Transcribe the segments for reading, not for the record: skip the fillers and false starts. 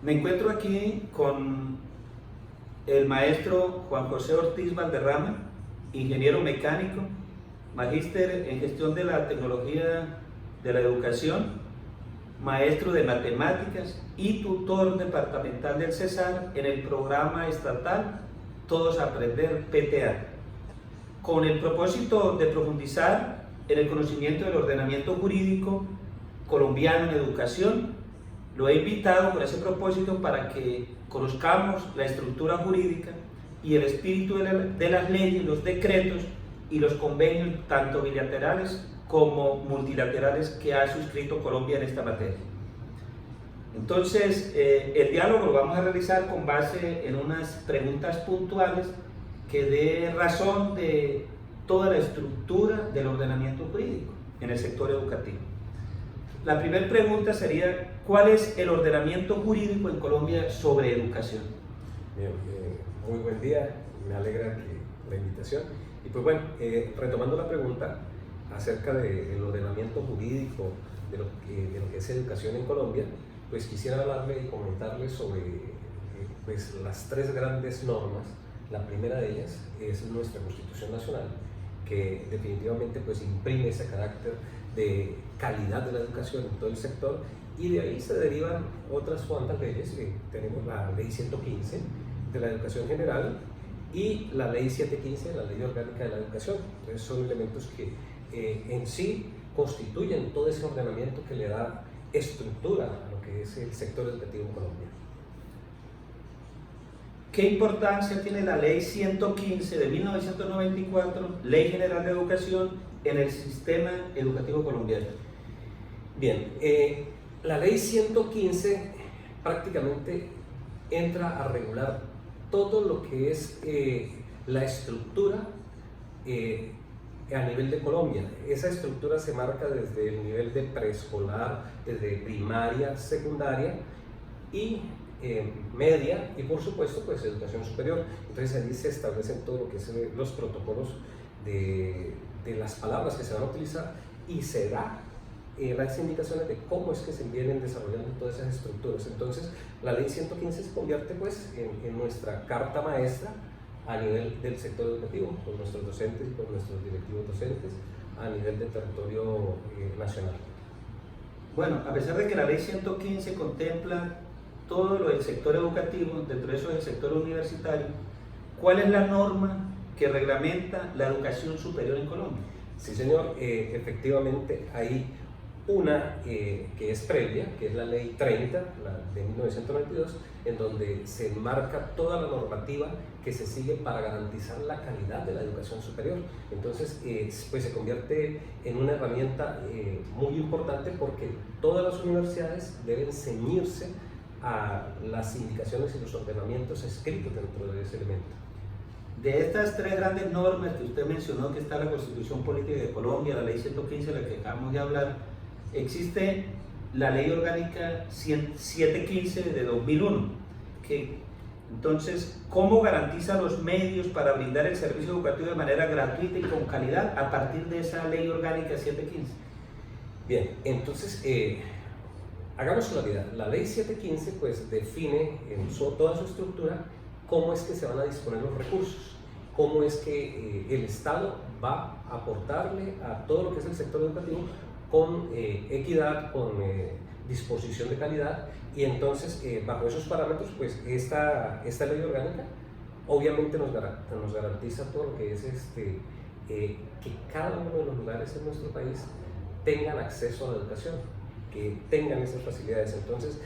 Me encuentro aquí con el maestro Juan José Ortiz Valderrama, ingeniero mecánico, magíster en gestión de la tecnología de la educación, maestro de matemáticas y tutor departamental del CESAR en el programa estatal Todos a Aprender PTA, con el propósito de profundizar en el conocimiento del ordenamiento jurídico colombiano en educación. Lo he invitado con ese propósito para que conozcamos la estructura jurídica y el espíritu de las leyes, los decretos y los convenios tanto bilaterales como multilaterales que ha suscrito Colombia en esta materia. Entonces, el diálogo lo vamos a realizar con base en unas preguntas puntuales que dé razón de toda la estructura del ordenamiento jurídico en el sector educativo. La primera pregunta sería: ¿cuál es el ordenamiento jurídico en Colombia sobre educación? Bien, muy buen día, me alegra la invitación. Y pues bueno, retomando la pregunta acerca del ordenamiento jurídico de lo que es educación en Colombia, pues quisiera hablarle y comentarle sobre pues las tres grandes normas. La primera de ellas es nuestra Constitución Nacional, que definitivamente pues imprime ese carácter de calidad de la educación en todo el sector, y de ahí se derivan otras cuantas leyes. Tenemos la Ley 115 de la Educación General y la Ley 715 de la Ley Orgánica de la Educación. Entonces son elementos que en sí constituyen todo ese ordenamiento que le da estructura a lo que es el sector educativo en Colombia. ¿Qué importancia tiene la Ley 115 de 1994, Ley General de Educación, en el sistema educativo colombiano? Bien, la Ley 115 prácticamente entra a regular todo lo que es la estructura a nivel de Colombia. Esa estructura se marca desde el nivel de preescolar, desde primaria, secundaria y media, y por supuesto pues educación superior. Entonces allí se establecen todo lo que son los protocolos de las palabras que se van a utilizar, y se da las indicaciones de cómo es que se vienen desarrollando todas esas estructuras. Entonces la Ley 115 se convierte pues en nuestra carta maestra a nivel del sector educativo, con nuestros docentes y con nuestros directivos docentes a nivel del territorio nacional. Bueno, a pesar de que la Ley 115 contempla todo lo del sector educativo, dentro de eso el sector universitario, ¿cuál es la norma que reglamenta la educación superior en Colombia? Sí, señor, efectivamente hay una que es previa, que es la Ley 30, la de 1992, en donde se enmarca toda la normativa que se sigue para garantizar la calidad de la educación superior. Entonces, pues se convierte en una herramienta muy importante, porque todas las universidades deben ceñirse a las indicaciones y los ordenamientos escritos dentro de ese elemento. De estas tres grandes normas que usted mencionó, que está la Constitución Política de Colombia, la Ley 115, de la que acabamos de hablar, existe la Ley Orgánica 715 de 2001, entonces, ¿cómo garantiza los medios para brindar el servicio educativo de manera gratuita y con calidad a partir de esa Ley Orgánica 715? Bien, entonces, hagamos claridad. La Ley 715 pues define en toda su estructura cómo es que se van a disponer los recursos, cómo es que el Estado va a aportarle a todo lo que es el sector educativo con equidad, con disposición de calidad. Y entonces, bajo esos parámetros, pues esta ley orgánica obviamente nos garantiza todo lo que es que cada uno de los lugares en nuestro país tengan acceso a la educación, que tengan esas facilidades. Entonces,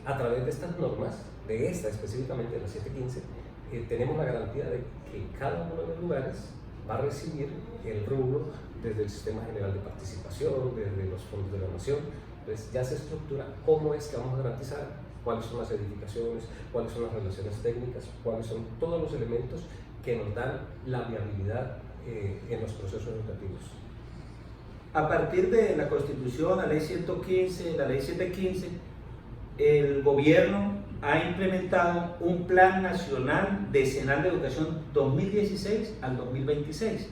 a través de estas normas, de esta específicamente, de la 715, tenemos la garantía de que cada uno de los lugares va a recibir el rubro desde el Sistema General de Participación, desde los fondos de la Nación. Entonces ya se estructura cómo es que vamos a garantizar, cuáles son las edificaciones, cuáles son las relaciones técnicas, cuáles son todos los elementos que nos dan la viabilidad en los procesos educativos. A partir de la Constitución, la Ley 115, la Ley 715, el gobierno ha implementado un Plan Nacional Decenal de Educación 2016 al 2026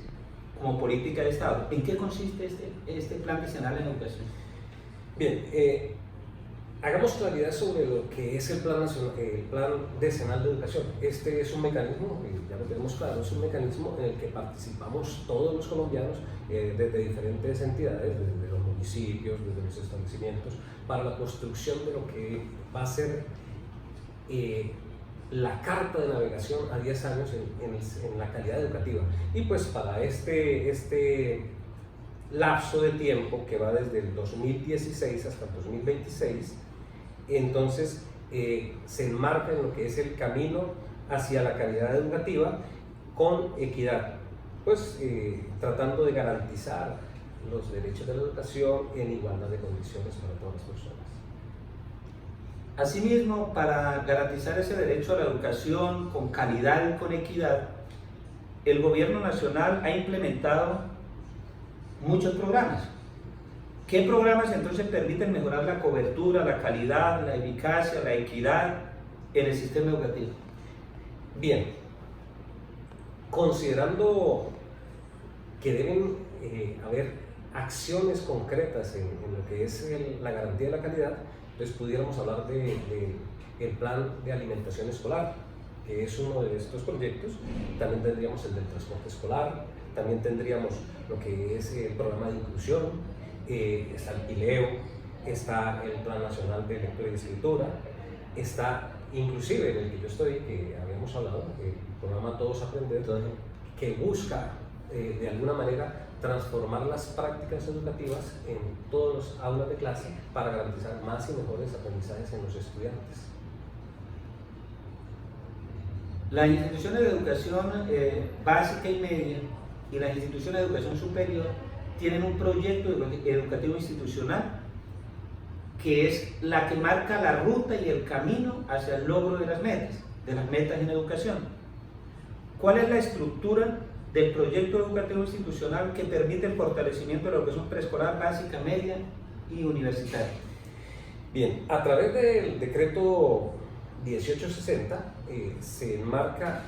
como política de Estado. ¿En qué consiste este Plan Decenal en Educación? Bien, hagamos claridad sobre lo que es el Plan Decenal de Educación. Este es un mecanismo, ya lo tenemos claro, es un mecanismo en el que participamos todos los colombianos desde diferentes entidades, desde los municipios, desde los establecimientos, para la construcción de lo que va a ser la carta de navegación a 10 años en la calidad educativa. Y pues para este lapso de tiempo que va desde el 2016 hasta el 2026, entonces se enmarca en lo que es el camino hacia la calidad educativa con equidad, pues tratando de garantizar los derechos de la educación en igualdad de condiciones para todas las personas. Asimismo, para garantizar ese derecho a la educación con calidad y con equidad, el gobierno nacional ha implementado muchos programas. ¿Qué programas entonces permiten mejorar la cobertura, la calidad, la eficacia, la equidad en el sistema educativo? Bien, considerando que deben haber acciones concretas en lo que es la garantía de la calidad, entonces pudiéramos hablar del plan de alimentación escolar, que es uno de estos proyectos. También tendríamos el del transporte escolar, también tendríamos lo que es el programa de inclusión, está el PILEO, está el Plan Nacional de Lectura y Escritura, está inclusive en el que yo estoy, que habíamos hablado, el programa Todos Aprender, que busca de alguna manera transformar las prácticas educativas en todas las aulas de clase para garantizar más y mejores aprendizajes en los estudiantes. Las instituciones de educación básica y media y las instituciones de educación superior tienen un proyecto educativo institucional que es la que marca la ruta y el camino hacia el logro de las metas en educación. ¿Cuál es la estructura del proyecto educativo institucional que permite el fortalecimiento de la educación preescolar, básica, media y universitaria? Bien, a través del decreto 1860 se enmarca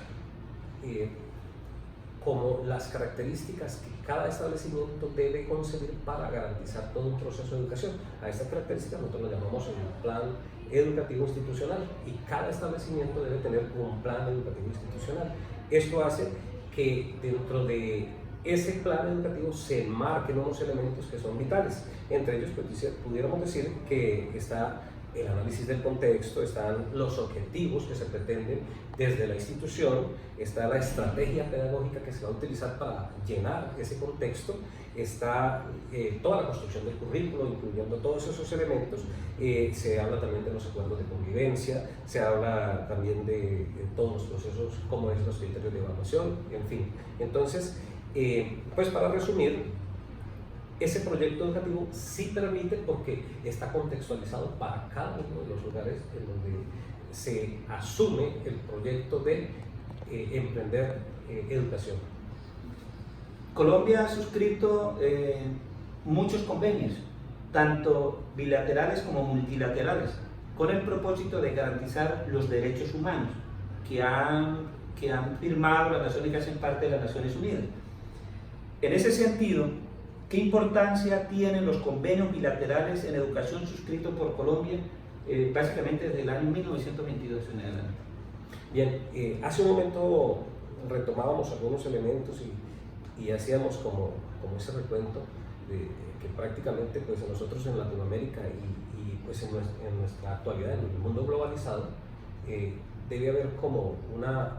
como las características que cada establecimiento debe concebir para garantizar todo un proceso de educación. A estas características nosotros lo llamamos el plan educativo institucional, y cada establecimiento debe tener un plan educativo institucional. Esto hace que dentro de ese plan educativo se enmarquen unos elementos que son vitales. Entre ellos, pues, pudiéramos decir que está el análisis del contexto, están los objetivos que se pretenden desde la institución, está la estrategia pedagógica que se va a utilizar para llenar ese contexto, está toda la construcción del currículo, incluyendo todos esos elementos. Se habla también de los acuerdos de convivencia, se habla también de todos los procesos, cómo es los criterios de evaluación, en fin. Entonces, pues para resumir, ese proyecto educativo sí permite, porque está contextualizado para cada uno de los lugares en donde se asume el proyecto de emprender educación. Colombia ha suscrito muchos convenios, tanto bilaterales como multilaterales, con el propósito de garantizar los derechos humanos que han firmado las naciones que hacen parte de las Naciones Unidas. En ese sentido, ¿qué importancia tienen los convenios bilaterales en educación suscritos por Colombia básicamente desde el año 1922 en adelante? Bien, hace un momento retomábamos algunos elementos y hacíamos como ese recuento de que prácticamente, pues, nosotros en Latinoamérica y pues en nuestra actualidad, en el mundo globalizado, debe haber como una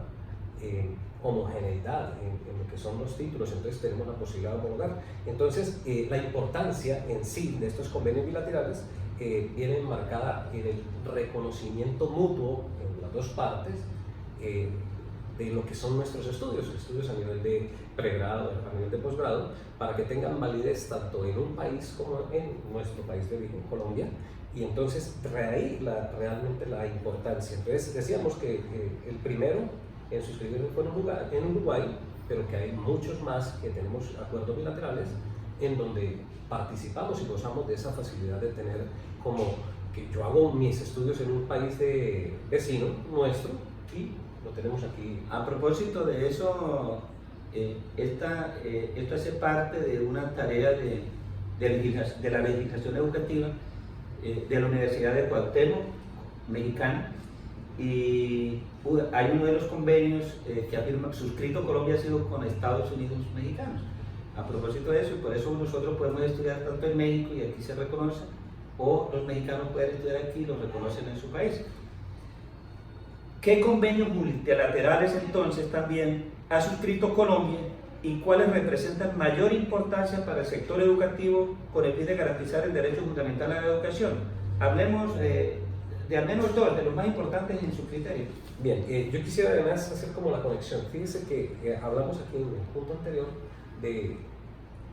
homogeneidad en lo que son los títulos. Entonces tenemos la posibilidad de homologar. Entonces la importancia en sí de estos convenios bilaterales viene enmarcada en el reconocimiento mutuo en las dos partes de lo que son nuestros estudios a nivel de pregrado, a nivel de posgrado, para que tengan validez tanto en un país como en nuestro país de origen, Colombia. Y entonces ahí realmente la importancia. Entonces decíamos que el primero en suscribirse fue en Uruguay, pero que hay muchos más que tenemos acuerdos bilaterales en donde participamos y gozamos de esa facilidad de tener, como que yo hago mis estudios en un país vecino nuestro y lo tenemos aquí. A propósito de eso, esto hace parte de una tarea de la legislación educativa de la Universidad de Cuauhtémoc, mexicana, y hay uno de los convenios que ha suscrito Colombia ha sido con Estados Unidos mexicanos. A propósito de eso, y por eso nosotros podemos estudiar tanto en México y aquí se reconoce, o los mexicanos pueden estudiar aquí y los reconocen en su país. ¿Qué convenios multilaterales entonces también ha suscrito Colombia y cuáles representan mayor importancia para el sector educativo con el fin de garantizar el derecho fundamental a la educación? Hablemos de al menos dos, de los más importantes en su criterio. Bien, yo quisiera además hacer como la conexión. Fíjese que hablamos aquí en el punto anterior de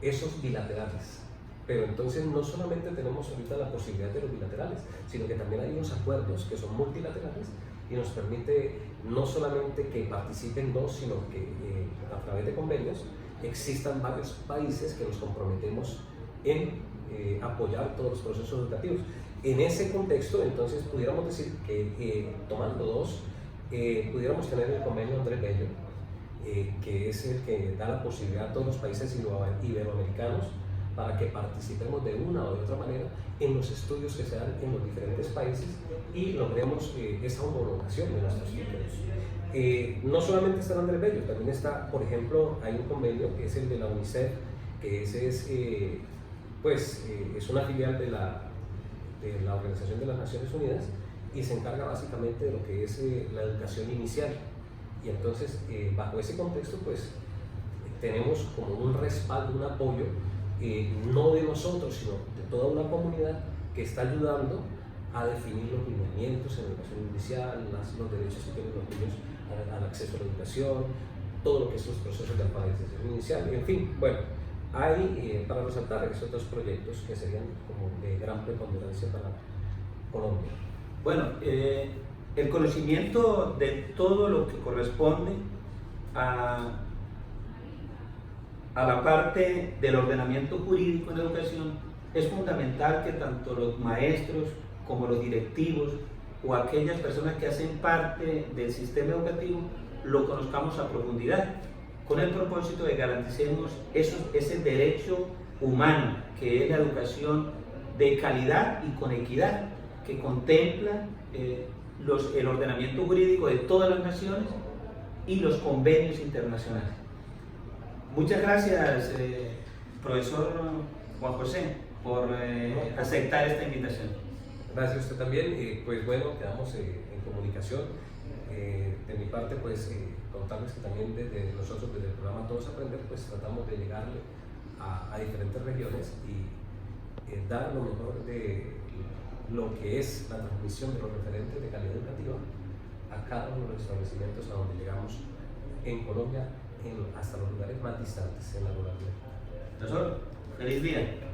esos bilaterales, pero entonces no solamente tenemos ahorita la posibilidad de los bilaterales, sino que también hay unos acuerdos que son multilaterales y nos permite no solamente que participen dos, sino que a través de convenios existan varios países que nos comprometemos en apoyar todos los procesos educativos. En ese contexto, entonces, pudiéramos decir que tomando dos, pudiéramos tener el convenio Andrés Bello, que es el que da la posibilidad a todos los países iberoamericanos para que participemos de una o de otra manera en los estudios que se dan en los diferentes países y logremos esa homologación de nuestros estudios. No solamente está Andrés Bello, también está, por ejemplo, hay un convenio que es el de la UNICEF, que ese es, es una filial de la Organización de las Naciones Unidas y se encarga básicamente de lo que es la educación inicial. Y entonces, bajo ese contexto, pues tenemos como un respaldo, un apoyo, no de nosotros, sino de toda una comunidad que está ayudando a definir los lineamientos en la educación inicial, los derechos que tienen los niños al acceso a la educación, todo lo que son los procesos de alfabetización inicial, en fin, bueno, hay para resaltar esos dos proyectos que serían como de gran preponderancia para Colombia. Bueno, el conocimiento de todo lo que corresponde a la parte del ordenamiento jurídico en la educación es fundamental que tanto los maestros como los directivos o aquellas personas que hacen parte del sistema educativo lo conozcamos a profundidad, con el propósito de garanticemos ese derecho humano que es la educación de calidad y con equidad, que contempla el ordenamiento jurídico de todas las naciones y los convenios internacionales. Muchas gracias, profesor Juan José, por aceptar esta invitación. Gracias a usted también. Pues bueno, quedamos en comunicación. De mi parte, pues contarles que también desde nosotros, desde el programa Todos Aprender, pues tratamos de llegarle a diferentes regiones y dar lo mejor de lo que es la transmisión de los referentes de calidad educativa a cada uno de los establecimientos a donde llegamos en Colombia, hasta los lugares más distantes en la ruralidad. Profesor, feliz día.